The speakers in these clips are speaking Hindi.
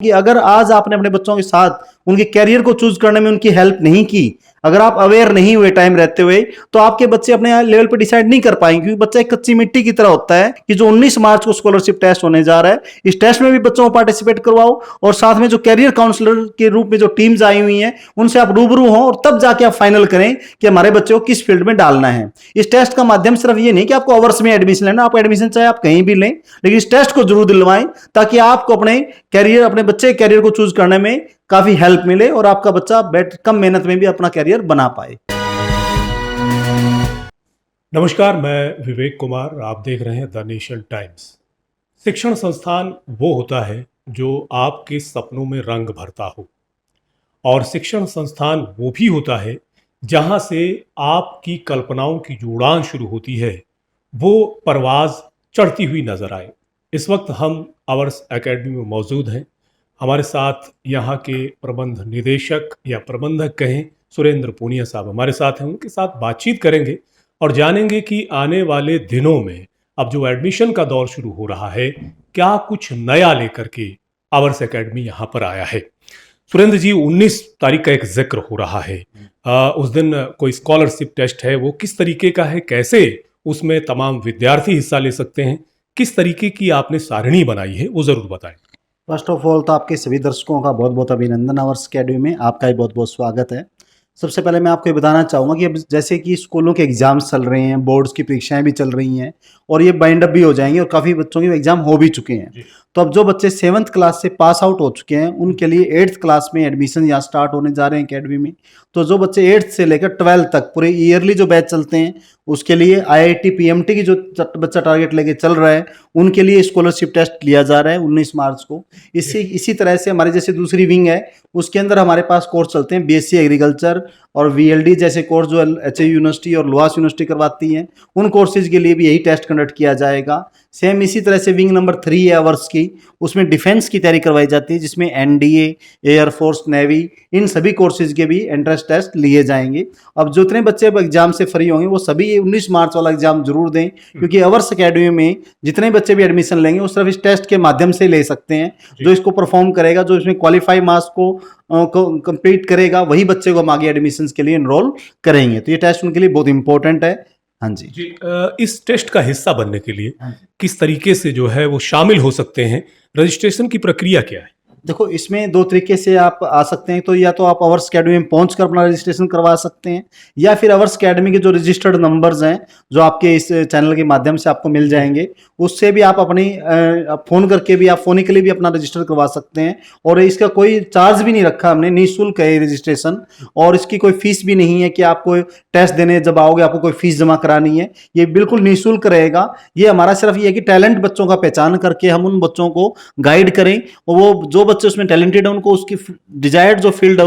कि अगर आज आपने अपने बच्चों के साथ उनके कैरियर को चूज करने में उनकी हेल्प नहीं की, अगर आप अवेयर नहीं हुए टाइम रहते हुए, तो आपके बच्चे अपने लेवल पे डिसाइड नहीं कर पाएंगे, क्योंकि बच्चा एक कच्ची मिट्टी की तरह होता है कि जो 19 मार्च को स्कॉलरशिप टेस्ट होने जा रहा है, इस टेस्ट में भी बच्चों को पार्टिसिपेट करवाओ और साथ में जो कैरियर काउंसलर के रूप में जो टीम्स आई हुई हैं उनसे आप रूबरू हों और तब जाके आप फाइनल करें कि हमारे बच्चे को किस फील्ड में डालना है। इस टेस्ट का माध्यम सिर्फ ये नहीं कि आपको आवर्स में एडमिशन लेना, आप एडमिशन चाहे आप कहीं भी लें, लेकिन इस टेस्ट को जरूर दिलवाएं ताकि आपको अपने कैरियर, अपने बच्चे के कैरियर को चूज करने में काफी हेल्प मिले और आपका बच्चा कम मेहनत में भी अपना कैरियर बना पाए। नमस्कार, मैं विवेक कुमार, आप देख रहे हैं द नेशन टाइम्स। शिक्षण संस्थान वो होता है जो आपके सपनों में रंग भरता हो, और शिक्षण संस्थान वो भी होता है जहां से आपकी कल्पनाओं की जो उड़ान शुरू होती है वो परवाज चढ़ती हुई नजर आए। इस वक्त हम आवर्स एकेडमी में मौजूद हैं। हमारे साथ यहाँ के प्रबंध निदेशक या प्रबंधक कहें, सुरेंद्र पूनिया साहब हमारे साथ हैं। उनके साथ बातचीत करेंगे और जानेंगे कि आने वाले दिनों में अब जो एडमिशन का दौर शुरू हो रहा है, क्या कुछ नया लेकर के आवर्स एकेडमी यहाँ पर आया है। सुरेंद्र जी, 19 तारीख का एक जिक्र हो रहा है। उस दिन कोई स्कॉलरशिप टेस्ट है, वो किस तरीके का है, कैसे उसमें तमाम विद्यार्थी हिस्सा ले सकते हैं, किस तरीके की आपने सारणी बनाई है, वो जरूर बताएं। फर्स्ट ऑफ ऑल तो आपके सभी दर्शकों का बहुत बहुत अभिनंदन, आवर्स अकेडमी में आपका ही बहुत बहुत स्वागत है। सबसे पहले मैं आपको ये बताना चाहूँगा कि अब जैसे कि स्कूलों के एग्जाम्स चल रहे हैं, बोर्ड्स की परीक्षाएं भी चल रही हैं और ये बाइंड अप भी हो जाएंगी और काफ़ी बच्चों के एग्जाम हो भी चुके हैं। तो अब जो बच्चे 7th क्लास से पास आउट हो चुके हैं उनके लिए 8th क्लास में एडमिशन यहाँ स्टार्ट होने जा रहे हैं अकेडमी में। तो जो बच्चे 8th से लेकर 12th तक पूरे ईयरली जो बैच चलते हैं उसके लिए IIT PMT की जो बच्चा टारगेट लेके चल रहा है उनके लिए स्कॉलरशिप टेस्ट लिया जा रहा है 19 मार्च को। इसी तरह से हमारी जैसे दूसरी विंग है उसके अंदर हमारे पास कोर्स चलते हैं BSc एग्रीकल्चर और VLD जैसे कोर्स जो HU यूनिवर्सिटी और लोहास यूनिवर्सिटी करवाती हैं, उन कोर्सेज के लिए भी यही टेस्ट कंडक्ट किया जाएगा। सेम इसी तरह से विंग नंबर 3 है आवर्स की, उसमें डिफेंस की तैयारी करवाई जाती है जिसमें NDA, एयरफोर्स, नेवी, इन सभी कोर्सेज के भी एंट्रेंस टेस्ट लिए जाएंगे। अब जो इतने बच्चे अब एग्जाम से फ्री होंगे वो सभी 19 मार्च वाला एग्जाम जरूर दें, क्योंकि आवर्स अकेडमी में जितने बच्चे भी एडमिशन लेंगे वो सिर्फ इस टेस्ट के माध्यम से ले सकते हैं। जो इसको परफॉर्म करेगा, जो इसमें क्वालिफाई मार्क्स को कंप्लीट करेगा, वही बच्चे को हम आगे एडमिशन के लिए एनरोल करेंगे। तो ये टेस्ट उनके लिए बहुत इंपॉर्टेंट है। हाँ जी जी, इस टेस्ट का हिस्सा बनने के लिए किस तरीके से जो है वो शामिल हो सकते हैं, रजिस्ट्रेशन की प्रक्रिया क्या है? देखो, इसमें 2 तरीके से आप आ सकते हैं। तो या तो आप आवर्स अकेडमी में पहुंचकर अपना रजिस्ट्रेशन करवा सकते हैं, या फिर आवर्स अकेडमी के जो रजिस्टर्ड नंबर्स हैं जो आपके इस चैनल के माध्यम से आपको मिल जाएंगे, उससे भी आप अपनी फ़ोन करके भी आप फोनिकली भी अपना रजिस्टर करवा सकते हैं। और इसका कोई चार्ज भी नहीं रखा हमने, निःशुल्क है रजिस्ट्रेशन, और इसकी कोई फीस भी नहीं है कि आपको टेस्ट देने जब आओगे आपको कोई फीस जमा करानी है। ये बिल्कुल निःशुल्क रहेगा। ये हमारा सिर्फ ये है कि टैलेंट बच्चों का पहचान करके हम उन बच्चों को गाइड करें और वो जो बच्चे उसमें टैलेंटेड है उनको उसकी डिजायर्ड जो फील्ड है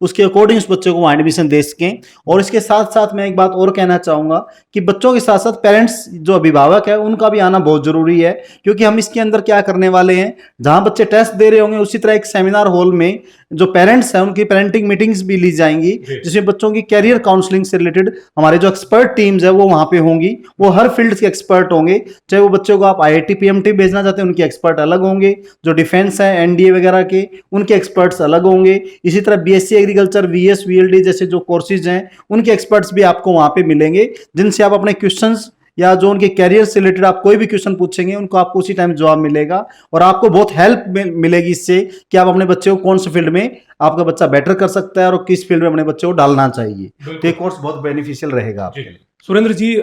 उसके अकॉर्डिंग उस बच्चे को वहां एडमिशन दे सकें। और इसके साथ साथ मैं एक बात और कहना चाहूंगा कि बच्चों के साथ साथ पेरेंट्स जो अभिभावक है उनका भी आना बहुत जरूरी है, क्योंकि हम इसके अंदर क्या करने वाले हैं, जहां बच्चे टेस्ट दे रहे होंगे उसी तरह एक सेमिनार हॉल में जो पेरेंट्स हैं उनकी पेरेंटिंग मीटिंग्स भी ली जाएंगी, जिसमें बच्चों की कैरियर काउंसलिंग से रिलेटेड हमारे जो एक्सपर्ट टीम्स है वो वहां पे होंगी। वो हर फील्ड के एक्सपर्ट होंगे, चाहे वो बच्चों को आप IIT PMT भेजना चाहते हैं उनके एक्सपर्ट अलग होंगे, जो डिफेंस है NDA वगैरह के उनके एक्सपर्ट्स अलग होंगे। इसी तरह BSc एग्रीकल्चर, VS VLD जैसे जो कोर्सेज हैं उनके एक्सपर्ट्स भी आपको वहां पे मिलेंगे, जिनसे आप अपने क्वेश्चंस या जो उनके कैरियर से रिलेटेड आप कोई भी क्वेश्चन पूछेंगे उनको आपको उसी टाइम जवाब मिलेगा। और आपको बहुत हेल्प मिलेगी इससे कि आप अपने बच्चे को कौन से फील्ड में आपका बच्चा बेटर कर सकता है और किस फील्ड में अपने बच्चे को डालना चाहिए। तो ये कोर्स बहुत बेनिफिशियल रहेगा आपके लिए। सुरेंद्र जी,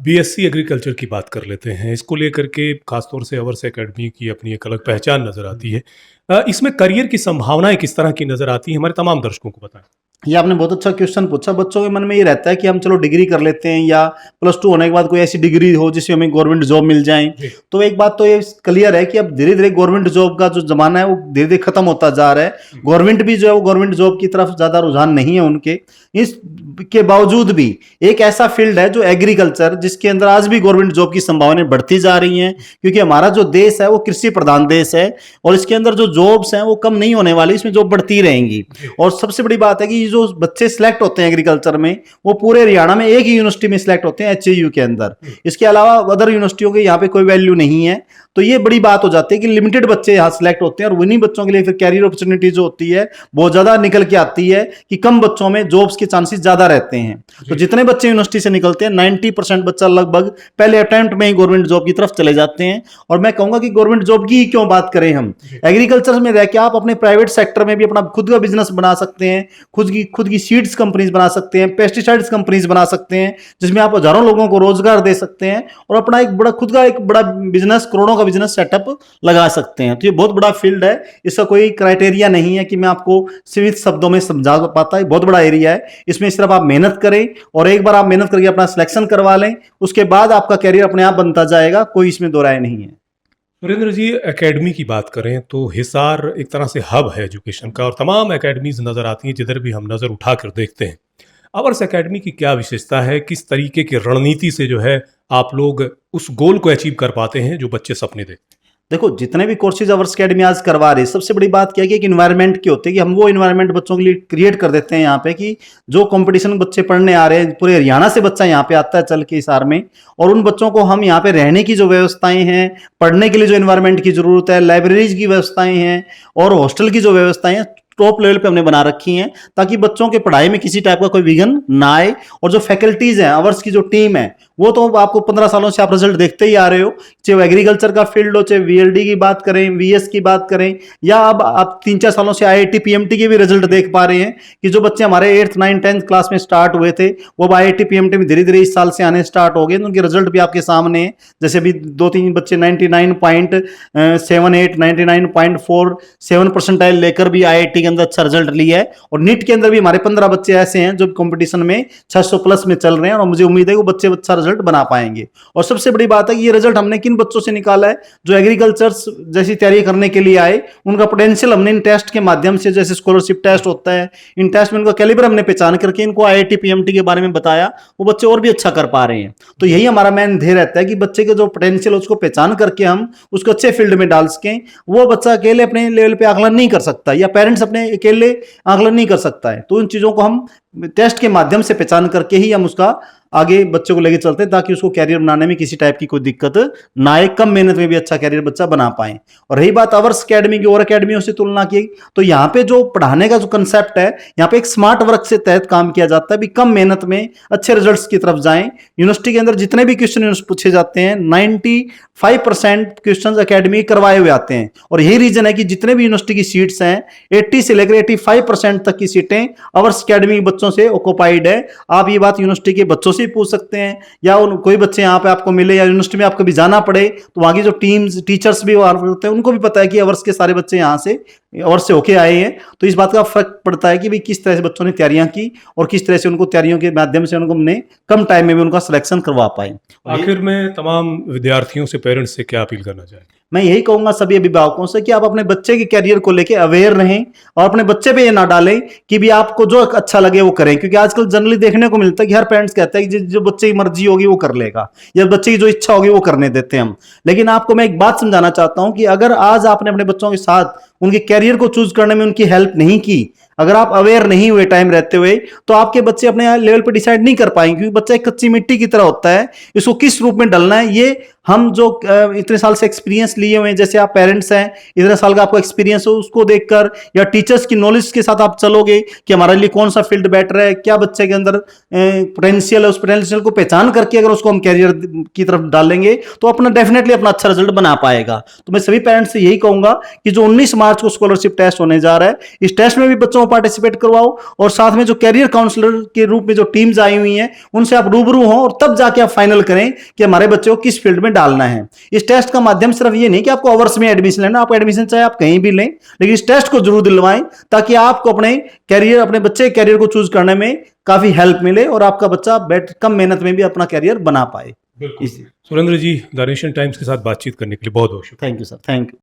BSc एग्रीकल्चर की बात कर लेते हैं। इसको लेकर के खासतौर से आवर्स एकेडमी की अपनी एक अलग पहचान नजर आती है। इसमें करियर की संभावनाएं किस तरह की नजर आती है, हमारे तमाम दर्शकों को बताएं। ये आपने बहुत अच्छा क्वेश्चन पूछा। बच्चों के मन में ये रहता है कि हम चलो डिग्री कर लेते हैं या +2 होने के बाद कोई ऐसी डिग्री हो जिससे हमें गवर्नमेंट जॉब मिल जाए। तो एक बात तो ये क्लियर है कि अब धीरे धीरे गवर्नमेंट जॉब का जो जमाना है वो धीरे धीरे खत्म होता जा रहा है। गवर्नमेंट भी जो है वो गवर्नमेंट जॉब की तरफ ज्यादा रुझान नहीं है उनके। इसके बावजूद भी एक ऐसा फील्ड है है जो एग्रीकल्चर, जिसके अंदर आज भी गवर्नमेंट जॉब की संभावनाएं बढ़ती जा रही हैं, क्योंकि हमारा जो देश है वो कृषि प्रधान देश है और इसके अंदर जो जॉब्स हैं वो कम नहीं होने वाली, इसमें जॉब बढ़ती रहेंगी। और सबसे बड़ी बात है कि ये जो बच्चे सिलेक्ट होते हैं एग्रीकल्चर में, वो पूरे हरियाणा में एक ही यूनिवर्सिटी में सिलेक्ट होते हैं, एचयू के अंदर। इसके अलावा अदर यूनिवर्सिटियों के यहाँ पे कोई वैल्यू नहीं है। तो ये बड़ी बात हो जाती है कि लिमिटेड बच्चे यहाँ सिलेक्ट होते हैं और उन्हीं बच्चों के लिए फिर कैरियर अपॉर्चुनिटी जो होती है बहुत ज्यादा निकल के आती है कि कम बच्चों में जॉब्स के चांसेस ज्यादा रहते हैं। तो जितने बच्चे यूनिवर्सिटी से निकलते हैं 90% बच्चा लगभग पहले अटेम्प्ट में ही गवर्नमेंट जॉब की तरफ चले जाते हैं। और मैं कहूंगा कि गवर्नमेंट जॉब की ही क्यों बात करें, हम एग्रीकल्चर में रह के आप अपने प्राइवेट सेक्टर में भी अपना खुद का बिजनेस बना सकते हैं, खुद की सीड्स कंपनीज बना सकते हैं, पेस्टिसाइड्स कंपनीज बना सकते हैं, जिसमें आप हजारों लोगों को रोजगार दे सकते हैं और अपना एक बड़ा खुद का एक बड़ा बिजनेस, करोड़ों का बिजनेस सेटअप लगा सकते हैं। तो ये बहुत बड़ा फील्ड है, इसका कोई क्राइटेरिया नहीं है कि मैं आपको सीमित शब्दों में समझा पाता है। बहुत बड़ा एरिया है, इसमें सिर्फ आप मेहनत करें और एक बार आप मेहनत करके अपना सिलेक्शन करवा लें, उसके बाद आपका कैरियर अपने आप बनता जाएगा, कोई इसमें दो राय नहीं है। सुरेंद्र जी, एकेडमी की बात करें तो हिसार एक तरह से हब है एजुकेशन का और तमाम एकेडमीज नज़र आती हैं जिधर भी हम नज़र उठाकर देखते हैं। अवर्स एकेडमी की क्या विशेषता है, किस तरीके की रणनीति से जो है आप लोग उस गोल को अचीव कर पाते हैं जो बच्चे सपने देखते हैं? देखो, जितने भी कोर्सेज अवर्स अकेडमी आज करवा रही है, सबसे बड़ी बात क्या है कि एक इन्वायरमेंट की होती है कि हम वो इन्वायरमेंट बच्चों के लिए क्रिएट कर देते हैं यहाँ पे कि जो कंपटीशन बच्चे पढ़ने आ रहे हैं, पूरे हरियाणा से बच्चा यहाँ पे आता है चल के हिसार में, और उन बच्चों को हम यहाँ पे रहने की जो व्यवस्थाएं हैं, पढ़ने के लिए जो इन्वायरमेंट की जरूरत है, लाइब्रेरीज की व्यवस्थाएं हैं और हॉस्टल की जो व्यवस्थाएं हैं टॉप लेवल पे हमने बना रखी हैं, ताकि बच्चों के पढ़ाई में किसी टाइप का कोई विघ्न ना आए। और जो फैकल्टीज हैं, अवर्स की जो टीम है, वो तो आपको 15 सालों से आप रिजल्ट देखते ही आ रहे हो, चाहे एग्रीकल्चर का फील्ड हो, चाहे वीएलडी की बात करें, वीएस की बात करें, या अब आप 3-4 सालों से आईआईटी पीएमटी के भी रिजल्ट देख पा रहे हैं कि जो बच्चे हमारे 8th 9th 10th क्लास में स्टार्ट हुए थे, वो अब आईआईटी पीएमटी में धीरे धीरे इस साल से आने स्टार्ट हो गए, तो उनके रिजल्ट भी आपके सामने है। जैसे अभी 2-3 बच्चे 99.78 99.47 परसेंटाइल लेकर भी आईआईटी के अंदर अच्छा रिजल्ट लिया है। और नीट के अंदर भी हमारे 15 बच्चे ऐसे हैं जो कंपटीशन में 600 प्लस में चल रहे हैं और मुझे उम्मीद है कि वो बच्चे अच्छा रिजल्ट बना पाएंगे। और सबसे बड़ी बात है कि ये रिजल्ट हमने किन बच्चों से निकाला है, जो एग्रीकल्चर जैसी तैयारी करने के लिए आए, उनका पोटेंशियल हमने इन टेस्ट के माध्यम से, जैसे स्कॉलरशिप टेस्ट होता है, इन टेस्ट में उनका कैलिबर हमने पहचान करके इनको आईआईटी पीएमटी के बारे में बताया, वो बच्चे और भी अच्छा कर पा रहे हैं। तो यही हमारा मेन ध्येय रहता है कि बच्चे के जो पोटेंशियल उसको पहचान करके हम उसको अच्छे फील्ड में डाल सकें। वो बच्चा अकेले अपने लेवल पे आकलन नहीं कर सकता, या पेरेंट्स अपने अकेले आकलन नहीं कर सकता है, तो इन चीजों को हम टेस्ट के माध्यम से पहचान करके ही हम उसका आगे बच्चे को लेके चलते हैं, ताकि उसको कैरियर बनाने में किसी टाइप की कोई दिक्कत ना आए, कम मेहनत में भी अच्छा कैरियर बच्चा बना पाए। और रही बात अवर्स अकेडमी की और अकेडमियों से तुलना की, तो यहाँ पे जो पढ़ाने का जो कंसेप्ट है, यहाँ पे एक स्मार्ट वर्क से तहत काम किया जाता है, भी कम मेहनत में अच्छे रिजल्ट्स की तरफ जाएं। यूनिवर्सिटी के अंदर जितने भी क्वेश्चन पूछे जाते हैं, 95% क्वेश्चन अकेडमी करवाए हुए आते हैं। और यही रीजन है कि जितने भी यूनिवर्सिटी की सीट्स हैं, 80 से लेकर 85% तक की सीटें अवर्स अकेडमी के बच्चों से ऑक्युपाइड है। आप ये बात यूनिवर्सिटी के बच्चों से पूछ सकते हैं, या कोई बच्चे यहाँ पे आपको मिले या यूनिवर्सिटी में आपको भी जाना पड़े, तो वहाँ की जो टीम्स, टीचर्स भी होते हैं, उनको भी पता है कि अवर्स के सारे बच्चे यहाँ से अवर्स से होके आए हैं। तो इस बात का फर्क पड़ता है कि भाई किस तरह से बच्चों ने तैयारियां की और किस तरह से उनको तैयारियों के माध्यम से उनको हमने कम टाइम में भी उनका सिलेक्शन करवा पाए। आखिर में तमाम विद्यार्थियों से, पेरेंट्स से क्या अपील करना चाहेंगे? मैं यही कहूंगा सभी अभिभावकों से कि आप अपने बच्चे के कैरियर को लेकर अवेयर रहें और अपने बच्चे पे ये ना डालें कि भी आपको जो अच्छा लगे वो करें, क्योंकि आजकल जनरली देखने को मिलता है कि हर पेरेंट्स कहता है कि जो बच्चे की मर्जी होगी वो कर लेगा, या बच्चे की जो इच्छा होगी वो करने देते हैं हम। लेकिन आपको मैं एक बात समझाना चाहता हूं कि अगर आज आपने अपने बच्चों के साथ उनके कैरियर को चूज करने में उनकी हेल्प नहीं की, अगर आप अवेयर नहीं हुए टाइम रहते हुए, तो आपके बच्चे अपने लेवल पे डिसाइड नहीं कर पाएंगे, क्योंकि बच्चा एक कच्ची मिट्टी की तरह होता है। इसको किस रूप में डालना है, ये हम जो इतने साल से एक्सपीरियंस लिए हुए हैं, जैसे आप पेरेंट्स हैं, इतने साल का आपको एक्सपीरियंस हो, उसको देखकर या टीचर्स की नॉलेज के साथ आप चलोगे कि हमारे लिए कौन सा फील्ड बेटर है, क्या बच्चे के अंदर पोटेंशियल है, उस पोटेंशियल को पहचान करके अगर उसको हम कैरियर की तरफ डालेंगे तो अपना डेफिनेटली अपना अच्छा रिजल्ट बना पाएगा। तो मैं सभी पेरेंट्स से यही कहूंगा कि जो 19 मार्च को स्कॉलरशिप टेस्ट होने जा रहा है, इस टेस्ट में भी बच्चों को पार्टिसिपेट करवाओ, और साथ में जो कैरियर काउंसलर के रूप में जो टीम्स आई हुई हैं, उनसे आप रूबरू हो, और तब जाके आप फाइनल करें कि हमारे बच्चे को किस फील्ड में डालना है। इस टेस्ट का माध्यम सिर्फ ये नहीं कि आपको अवर्स में एडमिशन लेना, आप एडमिशन चाहे आप कहीं भी लें, लेकिन इस टेस्ट को जरूर दिलवाएं, ताकि आपको अपने कैरियर, अपने बच्चे के कैरियर को चूज करने में काफी हेल्प मिले और आपका बच्चा कम मेहनत में भी अपना कैरियर बना पाए। सुरेंद्र जी, द नेशन टाइम्स के साथ बातचीत करने के लिए बहुत बहुत शुक्रिया। Thank you sir, thank you.